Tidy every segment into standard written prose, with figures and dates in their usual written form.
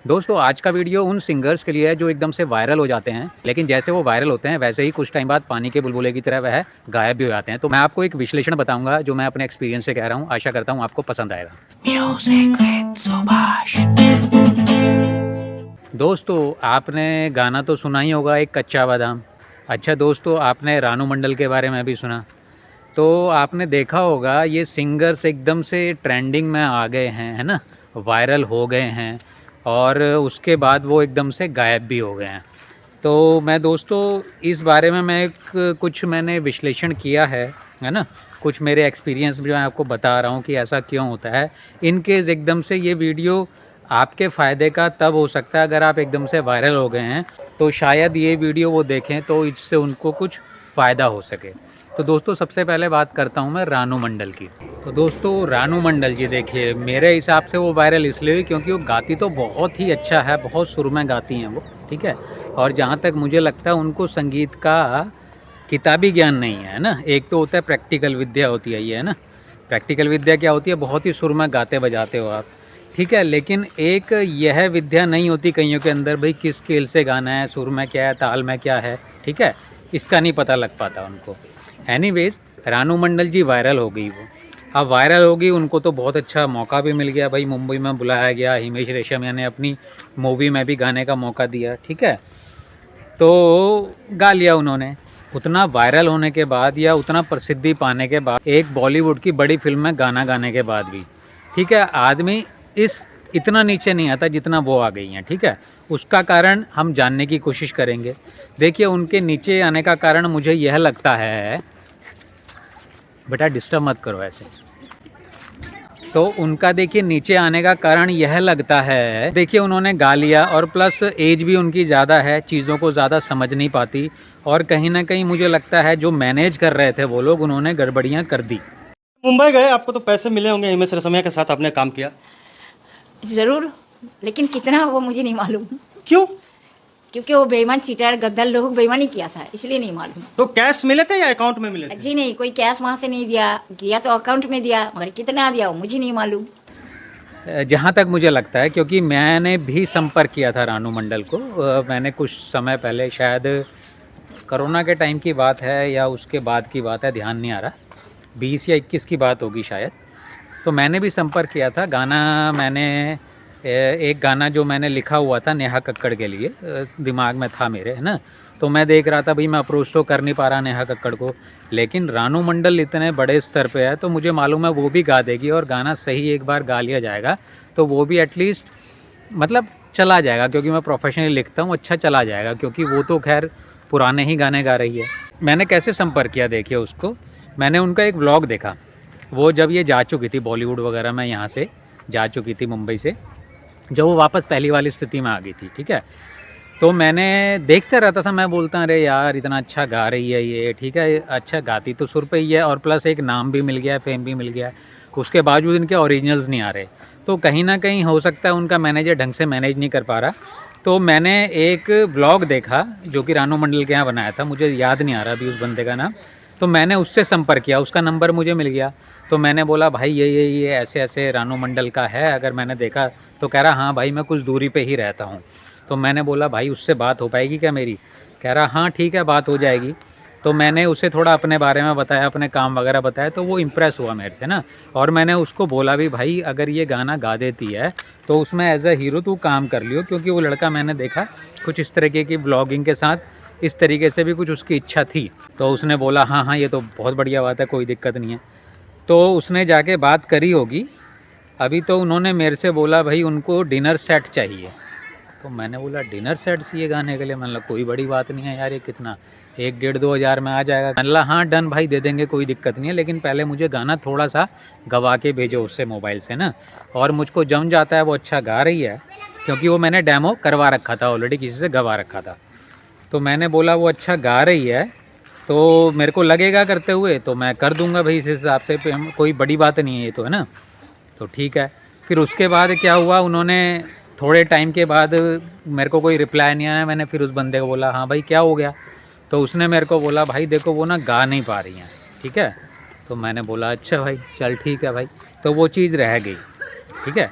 दोस्तों आज का वीडियो उन सिंगर्स के लिए है जो एकदम से वायरल हो जाते हैं, लेकिन जैसे वो वायरल होते हैं वैसे ही कुछ टाइम बाद पानी के बुलबुले की तरह वह गायब भी हो जाते हैं। तो मैं आपको एक विश्लेषण बताऊंगा जो मैं अपने एक्सपीरियंस से कह रहा हूँ। आशा करता हूँ आपको पसंद आएगा। Music with Subhash. दोस्तों आपने गाना तो सुना ही होगा, एक कच्चा बादाम। अच्छा दोस्तों, आपने रानू मंडल के बारे में भी सुना, तो आपने देखा होगा ये सिंगर्स एकदम से ट्रेंडिंग में आ गए हैं, है ना, वायरल हो गए हैं और उसके बाद वो एकदम से गायब भी हो गए हैं। तो मैं दोस्तों इस बारे में कुछ मैंने विश्लेषण किया है ना, कुछ मेरे एक्सपीरियंस जो मैं आपको बता रहा हूँ कि ऐसा क्यों होता है। इन केस एकदम से ये वीडियो आपके फ़ायदे का तब हो सकता है अगर आप एकदम से वायरल हो गए हैं, तो शायद ये वीडियो वो देखें तो इससे उनको कुछ फ़ायदा हो सके। तो दोस्तों सबसे पहले बात करता हूँ मैं रानू मंडल की। तो दोस्तों रानू मंडल जी देखिए, मेरे हिसाब से वो वायरल इसलिए हुई क्योंकि वो गाती तो बहुत ही अच्छा है, बहुत सुर में गाती हैं वो, ठीक है। और जहाँ तक मुझे लगता है उनको संगीत का किताबी ज्ञान नहीं है ना। एक तो होता है प्रैक्टिकल विद्या होती है ये, है ना। प्रैक्टिकल विद्या क्या होती है, बहुत ही सुर में गाते बजाते हो आप, ठीक है। लेकिन एक यह विद्या नहीं होती कईयों के अंदर, भाई किस स्केल से गाना है, सुर में क्या है, ताल में क्या है, ठीक है, इसका नहीं पता लग पाता उनको। एनीवेज रानू मंडल जी वायरल हो गई वो। अब वायरल हो गई, उनको तो बहुत अच्छा मौका भी मिल गया, भाई मुंबई में बुलाया गया, हिमेश रेशमिया ने अपनी मूवी में भी गाने का मौका दिया, ठीक है। तो गा लिया उन्होंने। उतना वायरल होने के बाद या उतना प्रसिद्धि पाने के बाद, एक बॉलीवुड की बड़ी फिल्म में गाना गाने के बाद भी, ठीक है, आदमी इतना नीचे नहीं आता जितना वो आ गई हैं, ठीक है। उसका कारण हम जानने की कोशिश करेंगे। देखिए उनके नीचे आने का कारण मुझे यह लगता है, बेटा डिस्टर्ब मत करो ऐसे। तो उनका देखिए नीचे आने का कारण यह लगता है, देखिए उन्होंने गा लिया और प्लस एज भी उनकी ज़्यादा है, चीज़ों को ज़्यादा समझ नहीं पाती, और कहीं ना कहीं मुझे लगता है जो मैनेज कर रहे थे वो लोग, उन्होंने गड़बड़ियाँ कर दी। मुंबई गए, आपको तो पैसे मिले होंगे, हिमेश रेशमिया के साथ आपने काम किया। ज़रूर, लेकिन कितना वो मुझे नहीं मालूम। क्यों? क्योंकि वो बेईमान चीटर गद्दार लोग बेईमानी किया था, इसलिए नहीं मालूम। तो कैश मिले थे या अकाउंट में मिले थे? जी नहीं, कोई कैश वहाँ से नहीं दिया तो अकाउंट में दिया, मगर कितना दिया वो मुझे नहीं मालूम। जहाँ तक मुझे लगता है, क्योंकि मैंने भी संपर्क किया था रानू मंडल को, मैंने कुछ समय पहले, शायद कोरोना के टाइम की बात है या उसके बाद की बात है, ध्यान नहीं आ रहा, 20 या 21 की बात होगी शायद। तो मैंने भी संपर्क किया था। गाना मैंने एक गाना जो मैंने लिखा हुआ था नेहा कक्कड़ के लिए, दिमाग में था मेरे, है ना। तो मैं देख रहा था भाई मैं अप्रोच तो कर नहीं पा रहा नेहा कक्कड़ को, लेकिन रानू मंडल इतने बड़े स्तर पे है तो मुझे मालूम है वो भी गा देगी, और गाना सही एक बार गा लिया जाएगा तो वो भी एटलीस्ट मतलब चला जाएगा, क्योंकि मैं प्रोफेशनली लिखता हूँ, अच्छा चला जाएगा, क्योंकि वो तो खैर पुराने ही गाने गा रही है। मैंने कैसे संपर्क किया देखिए उसको, मैंने उनका एक व्लॉग देखा। वो जब ये जा चुकी थी बॉलीवुड वगैरह में, यहाँ से जा चुकी थी मुंबई से, जब वो वापस पहली वाली स्थिति में आ गई थी, ठीक है। तो मैंने देखते रहता था, मैं बोलता अरे यार इतना अच्छा गा रही है ये, ठीक है, अच्छा गाती तो सुर पे ही है, और प्लस एक नाम भी मिल गया है, फेम भी मिल गया है, उसके बावजूद इनके ओरिजिनल्स नहीं आ रहे। तो कहीं ना कहीं हो सकता है उनका मैनेजर ढंग से मैनेज नहीं कर पा रहा। तो मैंने एक व्लॉग देखा जो कि रानू मंडल के यहाँ बनाया था, मुझे याद नहीं आ रहा अभी उस बंदे का नाम। तो मैंने उससे संपर्क किया, उसका नंबर मुझे मिल गया। तो मैंने बोला भाई ये ऐसे ऐसे रानू मंडल का है, अगर मैंने देखा। तो कह रहा हाँ भाई मैं कुछ दूरी पे ही रहता हूँ। तो मैंने बोला भाई उससे बात हो पाएगी क्या मेरी? कह रहा हाँ ठीक है बात हो जाएगी। तो मैंने उसे थोड़ा अपने बारे में बताया, अपने काम वगैरह बताया, तो वो इम्प्रेस हुआ मेरे से ना। और मैंने उसको बोला भी भाई अगर ये गाना गा देती है तो उसमें एज अ हीरो तू काम कर लियो, क्योंकि वो लड़का मैंने देखा कुछ इस तरीके की ब्लॉगिंग के साथ इस तरीके से भी कुछ उसकी इच्छा थी। तो उसने बोला हाँ हाँ ये तो बहुत बढ़िया बात है, कोई दिक्कत नहीं है। तो उसने जाके बात करी होगी। अभी तो उन्होंने मेरे से बोला भाई उनको डिनर सेट चाहिए। तो मैंने बोला डिनर सेट चाहिए गाने के लिए? मतलब कोई बड़ी बात नहीं है यार, ये कितना 1-1.5-2 हज़ार में आ जाएगा। मैंने बोला हाँ डन भाई दे देंगे, कोई दिक्कत नहीं है, लेकिन पहले मुझे गाना थोड़ा सा गवा के भेजो उससे मोबाइल से ना। और मुझको जम जाता है वो अच्छा गा रही है, क्योंकि वो मैंने डेमो करवा रखा था ऑलरेडी, किसी से गवा रखा था। तो मैंने बोला वो अच्छा गा रही है तो मेरे को लगेगा करते हुए तो मैं कर दूंगा भाई, इस हिसाब से कोई बड़ी बात नहीं है ये तो, है ना। तो ठीक है। फिर उसके बाद क्या हुआ, उन्होंने थोड़े टाइम के बाद मेरे को कोई रिप्लाई नहीं आया। मैंने फिर उस बंदे को बोला हाँ भाई क्या हो गया? तो उसने मेरे को बोला भाई देखो वो ना गा नहीं पा रही हैं, ठीक है। तो मैंने बोला अच्छा भाई चल ठीक है भाई। तो वो चीज़ रह गई, ठीक है।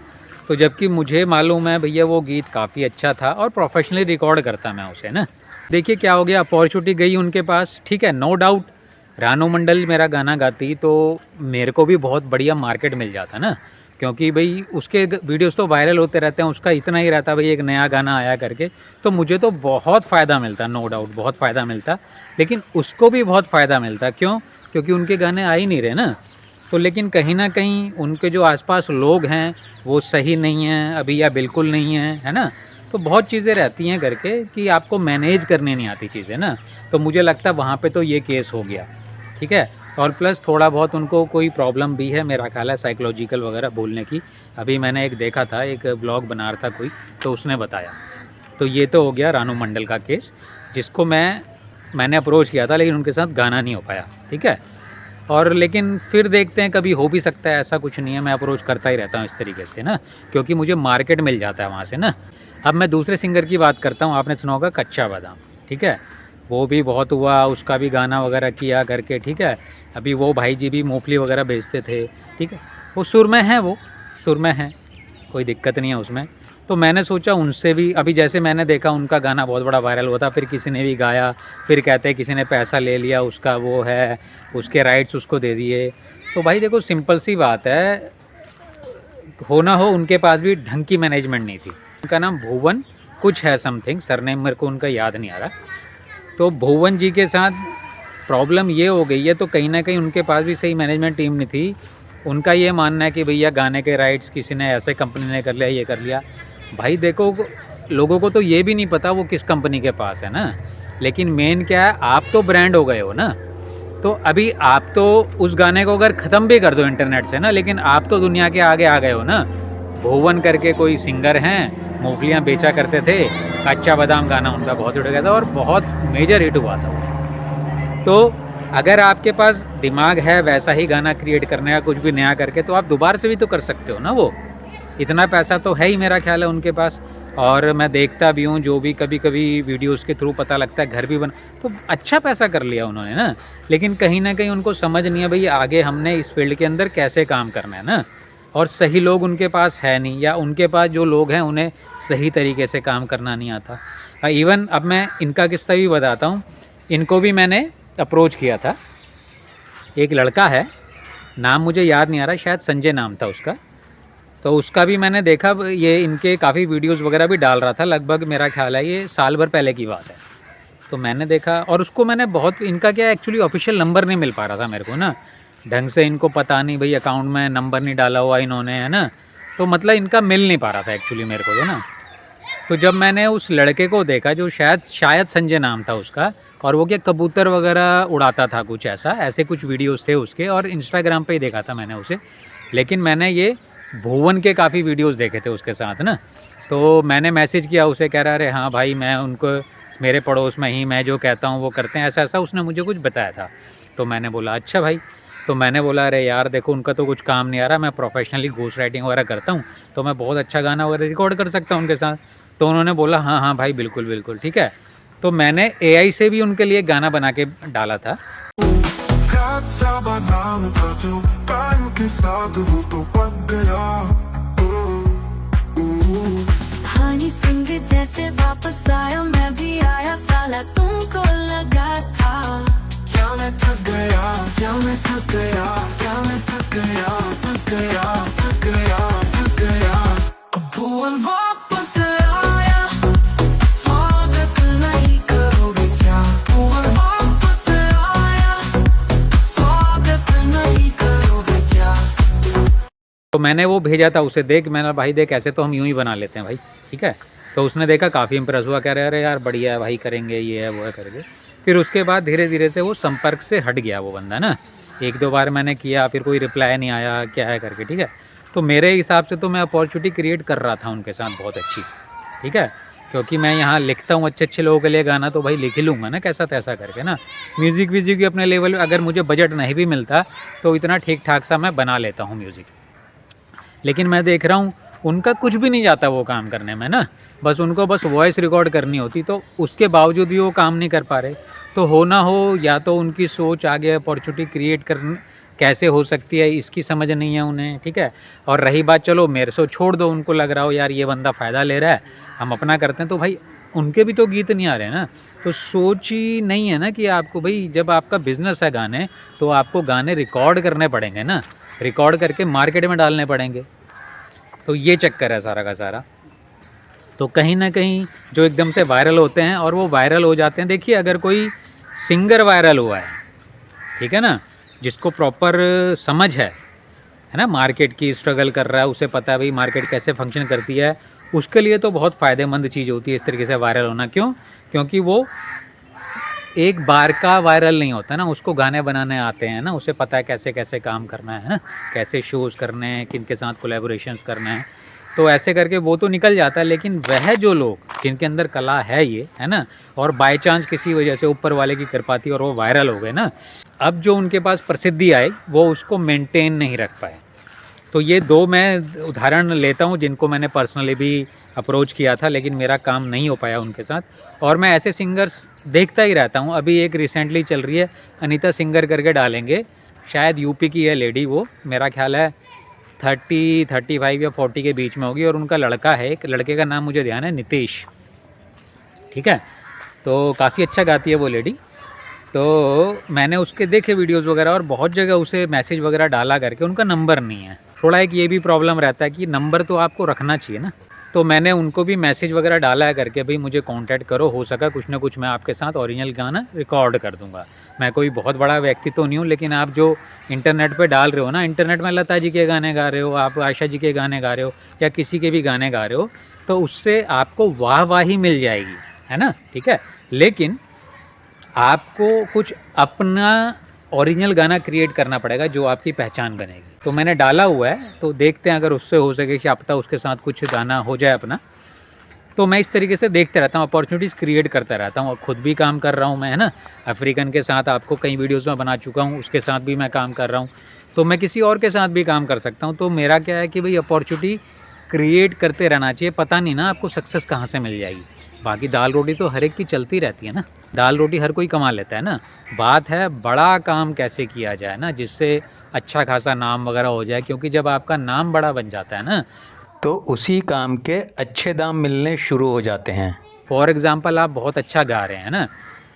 तो जबकि मुझे मालूम है भैया वो गीत काफ़ी अच्छा था और प्रोफेशनली रिकॉर्ड करता मैं उसे ना। देखिए क्या हो गया, अपॉर्चुनिटी गई उनके पास, ठीक है, नो डाउट रानू मंडल मेरा गाना गाती तो मेरे को भी बहुत बढ़िया मार्केट मिल जाता ना, क्योंकि भाई उसके वीडियोस तो वायरल होते रहते हैं, उसका इतना ही रहता भाई एक नया गाना आया करके, तो मुझे तो बहुत फ़ायदा मिलता, नो डाउट बहुत फ़ायदा मिलता, लेकिन उसको भी बहुत फ़ायदा मिलता। क्यों? क्योंकि उनके गाने आ ही नहीं रहे ना। तो लेकिन कहीं ना कहीं उनके जो आसपास लोग हैं वो सही नहीं हैं अभी या बिल्कुल नहीं हैं, है ना। तो बहुत चीज़ें रहती हैं करके कि आपको मैनेज करने नहीं आती चीज़ें ना। तो मुझे लगता है वहाँ पे तो ये केस हो गया, ठीक है। और प्लस थोड़ा बहुत उनको कोई प्रॉब्लम भी है मेरा ख्याल है, साइकोलॉजिकल वगैरह बोलने की। अभी मैंने एक देखा था, एक ब्लॉग बना रहा था कोई, तो उसने बताया। तो ये तो हो गया रानू मंडल का केस, जिसको मैंने अप्रोच किया था लेकिन उनके साथ गाना नहीं हो पाया, ठीक है। और लेकिन फिर देखते हैं, कभी हो भी सकता है, ऐसा कुछ नहीं है, मैं अप्रोच करता ही रहता हूँ इस तरीके से ना, क्योंकि मुझे मार्केट मिल जाता है वहाँ से ना। अब मैं दूसरे सिंगर की बात करता हूँ, आपने सुना होगा कच्चा बादाम, ठीक है। वो भी बहुत हुआ, उसका भी गाना वगैरह किया करके, ठीक है। अभी वो भाई जी भी मूंगफली वगैरह बेचते थे, ठीक है। वो सुर में हैं, वो सुर में हैं, कोई दिक्कत नहीं है उसमें। तो मैंने सोचा उनसे भी, अभी जैसे मैंने देखा उनका गाना बहुत बड़ा वायरल हुआ था, फिर किसी ने भी गाया, फिर कहते हैं किसी ने पैसा ले लिया उसका, वो है उसके राइट्स उसको दे दिए। तो भाई देखो सिंपल सी बात है, हो ना हो उनके पास भी ढंग की मैनेजमेंट नहीं थी। उनका नाम भुवन कुछ है समथिंग, सरनेम मेरे को उनका याद नहीं आ रहा। तो भुवन जी के साथ प्रॉब्लम ये हो गई है, तो कहीं ना कहीं उनके पास भी सही मैनेजमेंट टीम नहीं थी। उनका ये मानना है कि भैया गाने के राइट्स किसी ने ऐसे कंपनी ने कर लिया, ये कर लिया। भाई देखो लोगों को तो ये भी नहीं पता वो किस कंपनी के पास है ना। लेकिन मेन क्या है, आप तो ब्रांड हो गए हो ना। तो अभी आप तो उस गाने को अगर ख़त्म भी कर दो इंटरनेट से ना, लेकिन आप तो दुनिया के आगे आ गए हो ना। भुवन करके कोई सिंगर हैं, मूंगफलियाँ बेचा करते थे, कच्चा बादाम गाना उनका बहुत हिट हो गया था और बहुत मेजर हिट हुआ था वो। तो अगर आपके पास दिमाग है वैसा ही गाना क्रिएट करने का, कुछ भी नया करके, तो आप दोबारा से भी तो कर सकते हो ना। वो इतना पैसा तो है ही मेरा ख्याल है उनके पास। और मैं देखता भी हूँ, जो भी कभी कभी वीडियोस के थ्रू पता लगता है, घर भी बन, तो अच्छा पैसा कर लिया उन्होंने ना। लेकिन कहीं ना कहीं उनको समझ नहीं है भाई आगे हमने इस फील्ड के अंदर कैसे काम करना है ना। और सही लोग उनके पास है नहीं, या उनके पास जो लोग हैं उन्हें सही तरीके से काम करना नहीं आता। इवन अब मैं इनका किस्सा भी बताता हूँ। इनको भी मैंने अप्रोच किया था, एक लड़का है, नाम मुझे याद नहीं आ रहा, शायद संजय नाम था उसका। तो उसका भी मैंने देखा, ये इनके काफ़ी वीडियोस वगैरह भी डाल रहा था, लगभग मेरा ख्याल है ये साल भर पहले की बात है। तो मैंने देखा और उसको मैंने बहुत, इनका क्या एक्चुअली ऑफिशियल नंबर नहीं मिल पा रहा था मेरे को ना, ढंग से इनको पता नहीं भाई अकाउंट में नंबर नहीं डाला हुआ इन्होंने, है ना। तो मतलब इनका मिल नहीं पा रहा था एक्चुअली मेरे को तो ना। तो जब मैंने उस लड़के को देखा, जो शायद संजय नाम था उसका, और वो क्या कबूतर वगैरह उड़ाता था, कुछ ऐसे कुछ वीडियोस थे उसके, और इंस्टाग्राम पे ही देखा था मैंने उसे। लेकिन मैंने ये भुवन के काफ़ी वीडियोस देखे थे उसके साथ ना। तो मैंने मैसेज किया उसे, कह रहा अरे हाँ भाई मैं उनको, मेरे पड़ोस में ही, मैं जो कहता हूँ वो करते हैं, ऐसा ऐसा उसने मुझे कुछ बताया था। तो मैंने बोला अच्छा भाई। तो मैंने बोला अरे यार देखो उनका तो कुछ काम नहीं आ रहा, मैं प्रोफेशनली घोस्ट राइटिंग वगैरह करता हूँ, तो मैं बहुत अच्छा गाना वगैरह रिकॉर्ड कर सकता हूँ उनके साथ। तो उन्होंने बोला हाँ हाँ भाई बिल्कुल बिल्कुल ठीक है। तो मैंने AI से भी उनके लिए गाना बना के डाला था। कच्चा बादाम था जो कान के साथ वो तो पक गया। हनी सिंह जैसे वापस आया, मैं भी आया, साला तुमको लगा था। क्या मैं थक गया, क्या मैं थक गया, क्या मैं थक गया, थक गया, थक गया, थक गया। अब भुवन वापस आया, स्वागत नहीं करोगे क्या? भुवन वापस आया, स्वागत नहीं करोगे क्या? तो मैंने वो भेजा था उसे, देख मैंने भाई देख ऐसे तो हम यूं ही बना लेते हैं भाई, ठीक है। तो उसने देखा, काफ़ी इंप्रेस हुआ, कह रहे अरे यार बढ़िया है भाई, करेंगे, ये है वो है करके। फिर उसके बाद धीरे धीरे से वो संपर्क से हट गया वो बंदा ना। एक दो बार मैंने किया, फिर कोई रिप्लाई नहीं आया, क्या है करके, ठीक है। तो मेरे हिसाब से तो मैं अपॉर्चुनिटी क्रिएट कर रहा था उनके साथ बहुत अच्छी, ठीक है। क्योंकि मैं यहाँ लिखता हूँ अच्छे अच्छे लोगों के लिए गाना, तो भाई लिख ही लूँगा ना कैसा तैसा करके ना। म्यूज़िक व्यूज़िक भी अपने लेवल, अगर मुझे बजट नहीं भी मिलता तो इतना ठीक ठाक सा मैं बना लेता हूँ म्यूज़िक। लेकिन मैं देख रहा हूँ उनका कुछ भी नहीं जाता वो काम करने में ना, बस उनको बस वॉइस रिकॉर्ड करनी होती, तो उसके बावजूद भी वो काम नहीं कर पा रहे। तो हो ना हो, या तो उनकी सोच आगे अपॉर्चुनिटी क्रिएट कैसे हो सकती है इसकी समझ नहीं है उन्हें, ठीक है। और रही बात, चलो मेरे से छोड़ दो, उनको लग रहा हो यार ये बंदा फ़ायदा ले रहा है, हम अपना करते हैं, तो भाई उनके भी तो गीत नहीं आ रहे हैं ना। तो सोच ही नहीं है ना कि आपको भाई जब आपका बिज़नेस है गाने, तो आपको गाने रिकॉर्ड करने पड़ेंगे ना, रिकॉर्ड करके मार्केट में डालने पड़ेंगे। तो ये चक्कर है सारा का सारा। तो कहीं ना कहीं जो एकदम से वायरल होते हैं और वो वायरल हो जाते हैं, देखिए अगर कोई सिंगर वायरल हुआ है, ठीक है ना, जिसको प्रॉपर समझ है ना, मार्केट की स्ट्रगल कर रहा है, उसे पता है भाई मार्केट कैसे फंक्शन करती है, उसके लिए तो बहुत फ़ायदेमंद चीज़ होती है इस तरीके से वायरल होना। क्यों? क्योंकि वो एक बार का वायरल नहीं होता ना, उसको गाने बनाने आते हैं ना, उसे पता है कैसे कैसे काम करना है ना, कैसे शोज़ करने हैं, किन के साथ कोलैबोरेशंस करना है, तो ऐसे करके वो तो निकल जाता है। लेकिन वह जो लोग जिनके अंदर कला है ये, है ना, और बाय चांस किसी वजह से ऊपर वाले की कृपा थी और वो वायरल हो गए ना, अब जो उनके पास प्रसिद्धि आई वो उसको मेंटेन नहीं रख पाए। तो ये दो मैं उदाहरण लेता हूँ जिनको मैंने पर्सनली भी अप्रोच किया था, लेकिन मेरा काम नहीं हो पाया उनके साथ। और मैं ऐसे सिंगर्स देखता ही रहता हूँ। अभी एक रिसेंटली चल रही है, अनीता सिंगर करके डालेंगे, शायद यूपी की है लेडी, वो मेरा ख्याल है 30, 35 या 40 के बीच में होगी, और उनका लड़का है, एक लड़के का नाम मुझे ध्यान है, नितेश, ठीक है। तो काफ़ी अच्छा गाती है वो लेडी। तो मैंने उसके देखे वीडियोस वगैरह, और बहुत जगह उसे मैसेज वगैरह डाला करके, उनका नंबर नहीं है। थोड़ा एक ये भी प्रॉब्लम रहता है कि नंबर तो आपको रखना चाहिए ना। तो मैंने उनको भी मैसेज वगैरह डाला है करके, भाई मुझे कांटेक्ट करो, हो सका कुछ ना कुछ मैं आपके साथ ओरिजिनल गाना रिकॉर्ड कर दूंगा। मैं कोई बहुत बड़ा व्यक्ति तो नहीं हूँ, लेकिन आप जो इंटरनेट पे डाल रहे हो ना, इंटरनेट में लता जी के गाने गा रहे हो, आप आयशा जी के गाने गा रहे हो, या किसी के भी गाने गा रहे हो, तो उससे आपको वाहवाही मिल जाएगी, है ना, ठीक है। लेकिन आपको कुछ अपना ओरिजिनल गाना क्रिएट करना पड़ेगा जो आपकी पहचान बनेगी। तो मैंने डाला हुआ है, तो देखते हैं अगर उससे हो सके कि आप उसके साथ कुछ गाना हो जाए अपना। तो मैं इस तरीके से देखते रहता हूँ, अपॉर्चुनिटीज़ क्रिएट करता रहता हूँ, और ख़ुद भी काम कर रहा हूँ मैं, है ना। अफ्रीकन के साथ आपको कई वीडियोस में बना चुका हूँ, उसके साथ भी मैं काम कर रहा हूँ, तो मैं किसी और के साथ भी काम कर सकता हूँ। तो मेरा क्या है कि भाई अपॉर्चुनिटी क्रिएट करते रहना चाहिए, पता नहीं ना आपको सक्सेस कहाँ से मिल जाएगी। बाकी दाल रोटी तो हर एक की चलती रहती है ना, दाल रोटी हर कोई कमा लेता है ना। बात है बड़ा काम कैसे किया जाए ना, जिससे अच्छा खासा नाम वगैरह हो जाए, क्योंकि जब आपका नाम बड़ा बन जाता है ना, तो उसी काम के अच्छे दाम मिलने शुरू हो जाते हैं। फॉर एग्ज़ाम्पल आप बहुत अच्छा गा रहे हैं ना,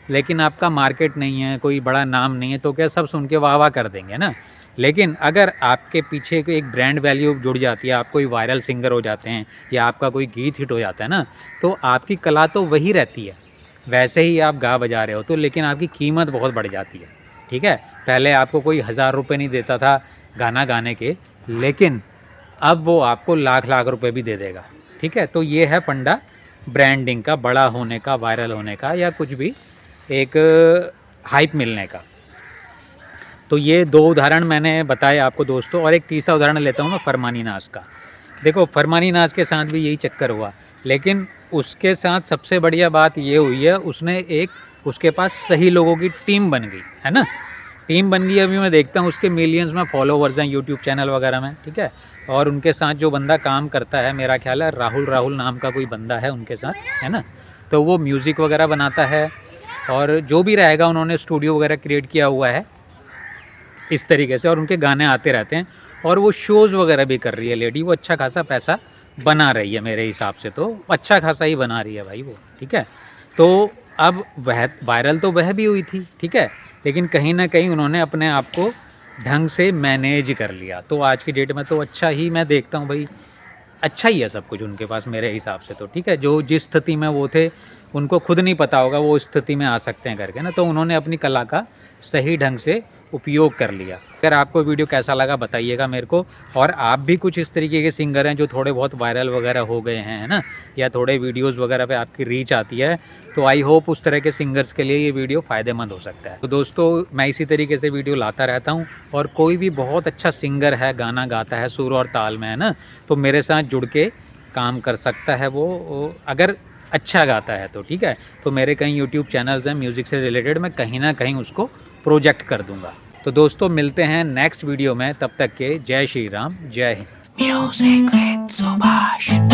लेकिन आपका मार्केट नहीं है, कोई बड़ा नाम नहीं है, तो क्या सब सुन के वाह वाह कर देंगे ना। लेकिन अगर आपके पीछे एक ब्रांड वैल्यू जुड़ जाती है, आप कोई वायरल सिंगर हो जाते हैं, या आपका कोई गीत हिट हो जाता है ना, तो आपकी कला तो वही रहती है, वैसे ही आप गा बजा रहे हो तो, लेकिन आपकी कीमत बहुत बढ़ जाती है, ठीक है। पहले आपको कोई 1000 रुपये नहीं देता था गाना गाने के, लेकिन अब वो आपको लाख लाख रुपए भी दे देगा, ठीक है। तो ये है फंडा ब्रांडिंग का, बड़ा होने का, वायरल होने का, या कुछ भी एक हाइप मिलने का। तो ये दो उदाहरण मैंने बताए आपको दोस्तों, और एक तीसरा उदाहरण लेता हूँ मैं फरमानी नाज का। देखो फरमानी नाज के साथ भी यही चक्कर हुआ, लेकिन उसके साथ सबसे बढ़िया बात ये हुई है, उसके पास सही लोगों की टीम बन गई, है ना, टीम बन गई। अभी मैं देखता हूँ उसके मिलियंस में फॉलोवर्स हैं यूट्यूब चैनल वगैरह में, ठीक है। और उनके साथ जो बंदा काम करता है, मेरा ख्याल है राहुल नाम का कोई बंदा है उनके साथ, है ना। तो वो म्यूज़िक वगैरह बनाता है, और जो भी रहेगा उन्होंने स्टूडियो वगैरह क्रिएट किया हुआ है इस तरीके से, और उनके गाने आते रहते हैं, और वो शोज़ वगैरह भी कर रही है लेडी, वो अच्छा खासा पैसा बना रही है मेरे हिसाब से, तो अच्छा खासा ही बना रही है भाई वो, ठीक है। तो अब वह वायरल तो वह भी हुई थी, ठीक है, लेकिन कहीं ना कहीं उन्होंने अपने आप को ढंग से मैनेज कर लिया। तो आज की डेट में तो अच्छा ही मैं देखता हूँ भाई, अच्छा ही है सब कुछ उनके पास मेरे हिसाब से तो, ठीक है। जो जिस स्थिति में वो थे उनको खुद नहीं पता होगा वो इस स्थिति में आ सकते हैं करके ना, तो उन्होंने अपनी कला का सही ढंग से उपयोग कर लिया। अगर आपको वीडियो कैसा लगा बताइएगा मेरे को, और आप भी कुछ इस तरीके के सिंगर हैं जो थोड़े बहुत वायरल वगैरह हो गए हैं, है ना, या थोड़े वीडियोस वगैरह पे आपकी रीच आती है, तो आई होप उस तरह के सिंगर्स के लिए ये वीडियो फ़ायदेमंद हो सकता है। तो दोस्तों मैं इसी तरीके से वीडियो लाता रहता हूँ, और कोई भी बहुत अच्छा सिंगर है, गाना गाता है सुर और ताल में, है ना, तो मेरे साथ जुड़ के काम कर सकता है वो, अगर अच्छा गाता है तो, ठीक है। तो मेरे कई यूट्यूब चैनल्स हैं म्यूज़िक से रिलेटेड, मैं कहीं ना कहीं उसको प्रोजेक्ट कर दूंगा। तो दोस्तों मिलते हैं नेक्स्ट वीडियो में, तब तक के जय श्री राम, जय हिंद। Music with Subhash.